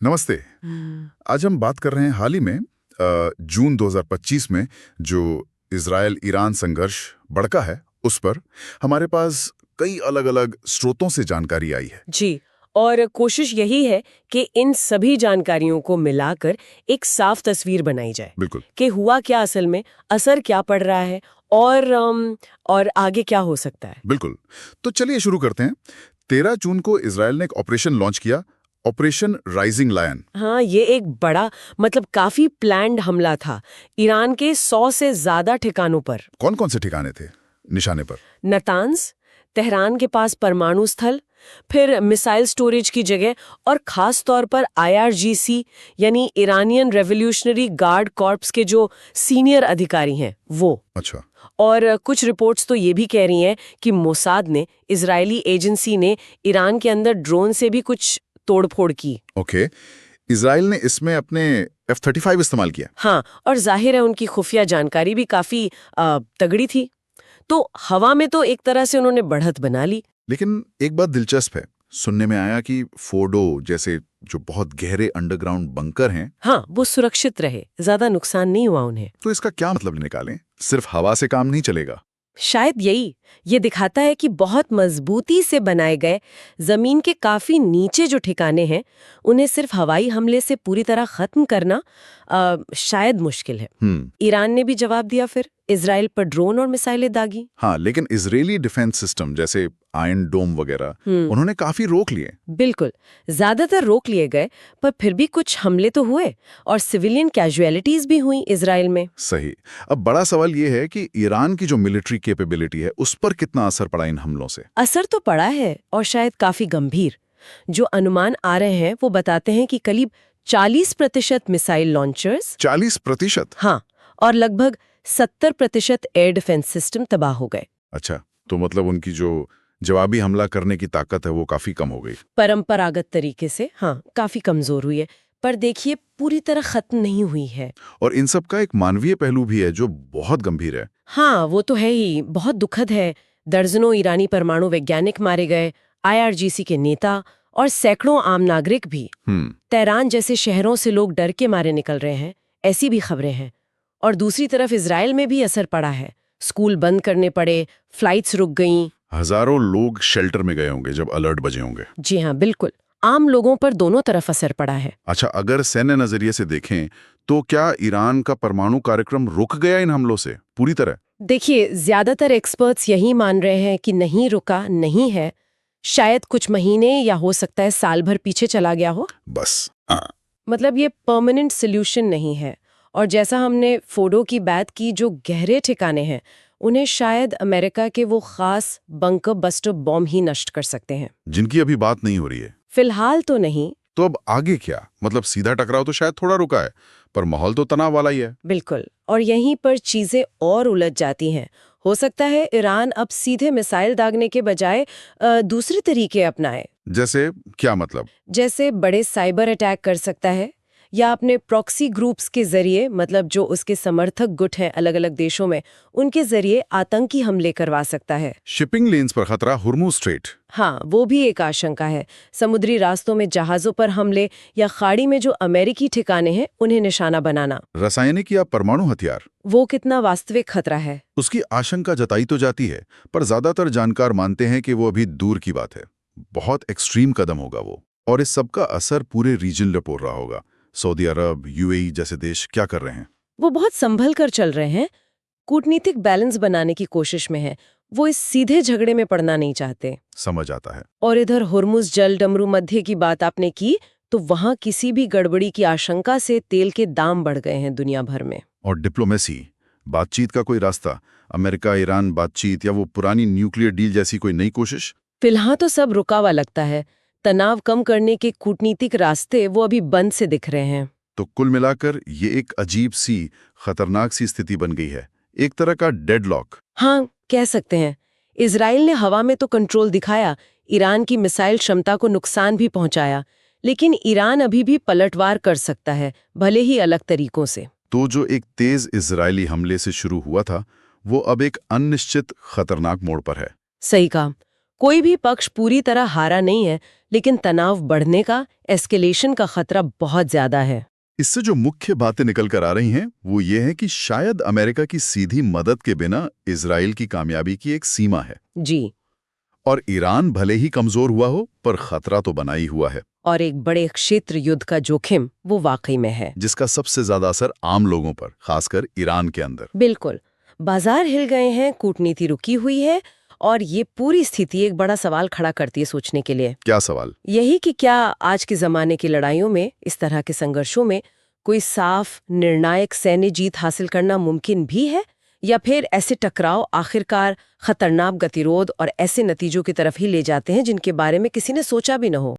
नमस्ते। आज हम बात कर रहे हैं हाल ही में जून 2025 में जो इजराइल ईरान संघर्ष भड़का है उस पर हमारे पास कई अलग अलग स्रोतों से जानकारी आई है। जी। और कोशिश यही है कि इन सभी जानकारियों को मिलाकर एक साफ तस्वीर बनाई जाए बिल्कुल। कि हुआ क्या असल में, असर क्या पड़ रहा है और आगे क्या हो सकता है। बिल्कुल। तो चलिए शुरू करते हैं। 13 जून को इजराइल ने एक ऑपरेशन लॉन्च किया, ऑपरेशन राइजिंग लायन। हाँ, ये एक बड़ा काफी प्लान्ड हमला था ईरान के 100 से ज्यादा ठिकानों पर। कौन कौन से ठिकाने थे निशाने पर? नतांज, तेहरान के पास परमाणु स्थल, फिर मिसाइल स्टोरेज की जगह और खास तौर पर IRGC यानी ईरानियन रेवोल्यूशनरी गार्ड कॉर्प्स के जो सीनियर अधिकारी हैं वो। अच्छा। और कुछ रिपोर्ट्स तो ये भी कह रही हैं कि मोसाद ने, इजरायली एजेंसी ने ईरान के अंदर ड्रोन से भी कुछ तोड़फोड़ की। ओके। इजराइल ने इसमें अपने F-35 इस्तेमाल किया। हाँ, और जाहिर है उनकी खुफिया जानकारी भी काफी तगड़ी थी। तो हवा में तो एक तरह से उन्होंने बढ़त बना ली। लेकिन एक बात दिलचस्प है, सुनने में आया कि फोर्डो जैसे जो बहुत गहरे अंडरग्राउंड बंकर हैं, हाँ, वो सुरक्षित रहे, ज्यादा नुकसान नहीं हुआ उन्हें। तो इसका क्या मतलब निकालें? सिर्फ हवा से काम नहीं चलेगा। शायद ये दिखाता है कि बहुत मजबूती से बनाए गए जमीन के काफी नीचे जो ठिकाने हैं उन्हें सिर्फ हवाई हमले से पूरी तरह खत्म करना शायद मुश्किल है। ईरान ने भी जवाब दिया, फिर इजराइल पर ड्रोन और मिसाइलें दागी। हाँ, लेकिन इजरायली डिफेंस सिस्टम जैसे आयरन डोम वगैरह उन्होंने काफी रोक लिए। बिल्कुल, ज्यादातर रोक लिए गए, पर फिर भी कुछ हमले तो हुए और सिविलियन कैजुअलिटीज भी हुई इजराइल में। सही। अब बड़ा सवाल ये है कि ईरान की जो मिलिट्री कैपेबिलिटी है उस पर कितना असर पड़ा इन हमलों से? असर तो पड़ा है और शायद काफी गंभीर। जो अनुमान आ रहे हैं वो बताते हैं कि करीब 40% मिसाइल लॉन्चर्स, 40%? हाँ, और लगभग 70% एयर डिफेंस सिस्टम तबाह हो गए। अच्छा, तो मतलब उनकी जो जवाबी हमला करने की ताकत है वो काफी कम हो गई। परंपरागत तरीके से हाँ, काफी कमजोर हुई है। पर देखिए, पूरी तरह खत्म नहीं हुई है। और इन सब का एक मानवीय पहलू भी है जो बहुत गंभीर है। हाँ, वो तो है ही, बहुत दुखद है। दर्जनों ईरानी परमाणु वैज्ञानिक मारे गए, IRGC के नेता और सैकड़ों आम नागरिक भी। तेहरान जैसे शहरों से लोग डर के मारे निकल रहे हैं, ऐसी भी खबरें हैं। और दूसरी तरफ इजराइल में भी असर पड़ा है। स्कूल बंद करने पड़े, फ्लाइट्स रुक गईं। हजारों लोग शेल्टर में गए होंगे जब अलर्ट बजे होंगे। जी हाँ, बिल्कुल। आम लोगों पर दोनों तरफ असर पड़ा है। अच्छा, अगर सैन्य नजरिए से देखें तो क्या ईरान का परमाणु कार्यक्रम रुक गया इन हमलों से पूरी तरह? देखिए, ज्यादातर एक्सपर्ट्स यही मान रहे हैं कि नहीं रुका नहीं है, शायद कुछ महीने या हो सकता है साल भर पीछे चला गया हो। बस। हाँ। मतलब ये परमानेंट सोल्यूशन नहीं है। और जैसा हमने फोर्डो की बात की, जो गहरे ठिकाने हैं उन्हें शायद अमेरिका के वो खास बंकर बस्टर बॉम्ब ही नष्ट कर सकते हैं, जिनकी अभी बात नहीं हो रही है। फिलहाल तो नहीं। तो अब आगे क्या? मतलब सीधा टकराव तो शायद थोड़ा रुका है, पर माहौल तो तनाव वाला ही है। बिल्कुल, और यहीं पर चीजें और उलझ जाती हैं। हो सकता है ईरान अब सीधे मिसाइल दागने के बजाय दूसरे तरीके अपनाए। जैसे क्या मतलब? जैसे बड़े साइबर अटैक कर सकता है, या अपने प्रॉक्सी ग्रुप्स के जरिए, मतलब जो उसके समर्थक गुट हैं अलग अलग देशों में, उनके जरिए आतंकी हमले करवा सकता है। शिपिंग लेन्स पर खतरा, हुर्मुज़ स्ट्रेट। हाँ, वो भी एक आशंका है। समुद्री रास्तों में जहाजों पर हमले या खाड़ी में जो अमेरिकी ठिकाने हैं उन्हें निशाना बनाना। रासायनिक या परमाणु हथियार, वो कितना वास्तविक खतरा है? उसकी आशंका जताई तो जाती है, पर ज्यादातर जानकार मानते हैं कि वो अभी दूर की बात है। बहुत एक्सट्रीम कदम होगा वो। और इस सबका असर पूरे रीजन पर पड़ रहा होगा। सऊदी अरब, UAE जैसे देश क्या कर रहे हैं? वो बहुत संभल कर चल रहे हैं, कूटनीतिक बैलेंस बनाने की कोशिश में है। वो इस सीधे झगड़े में पड़ना नहीं चाहते। समझ आता है। और इधर हुर्मुज़ जल डमरू मध्य की बात आपने की, तो वहां किसी भी गड़बड़ी की आशंका से तेल के दाम बढ़ गए हैं दुनिया भर में। और डिप्लोमेसी, बातचीत का कोई रास्ता? अमेरिका ईरान बातचीत या वो पुरानी न्यूक्लियर डील जैसी कोई नई कोशिश? फिलहाल तो सब रुका हुआ लगता है। तनाव कम करने के कूटनीतिक रास्ते वो अभी बंद से दिख रहे हैं। तो कुल मिलाकर ये एक अजीब सी, खतरनाक सी स्थिति बन गई है, एक तरह का डेडलॉक। हाँ, कह सकते हैं। इजराइल ने हवा में तो कंट्रोल दिखाया, ईरान की मिसाइल क्षमता को नुकसान भी पहुंचाया, लेकिन ईरान अभी भी पलटवार कर सकता है, भले ही अलग तरीकों से। तो जो एक तेज इजरायली हमले से शुरू हुआ था वो अब एक अनिश्चित खतरनाक मोड़ पर है। सही कहा। कोई भी पक्ष पूरी तरह हारा नहीं है, लेकिन तनाव बढ़ने का, एस्केलेशन का खतरा बहुत ज्यादा है। इससे जो मुख्य बातें निकल कर आ रही हैं वो ये है कि शायद अमेरिका की सीधी मदद के बिना इजराइल की कामयाबी की एक सीमा है। जी। और ईरान भले ही कमजोर हुआ हो, पर खतरा तो बना ही हुआ है। और एक बड़े क्षेत्र युद्ध का जोखिम वो वाकई में है, जिसका सबसे ज्यादा असर आम लोगों पर, खासकर ईरान के अंदर। बिल्कुल। बाजार हिल गए हैं, कूटनीति रुकी हुई है, और ये पूरी स्थिति एक बड़ा सवाल खड़ा करती है सोचने के लिए। क्या सवाल? यही कि क्या आज के जमाने की लड़ाइयों में, इस तरह के संघर्षों में, कोई साफ निर्णायक सैन्य जीत हासिल करना मुमकिन भी है, या फिर ऐसे टकराव आखिरकार खतरनाक गतिरोध और ऐसे नतीजों की तरफ ही ले जाते हैं जिनके बारे में किसी ने सोचा भी न हो।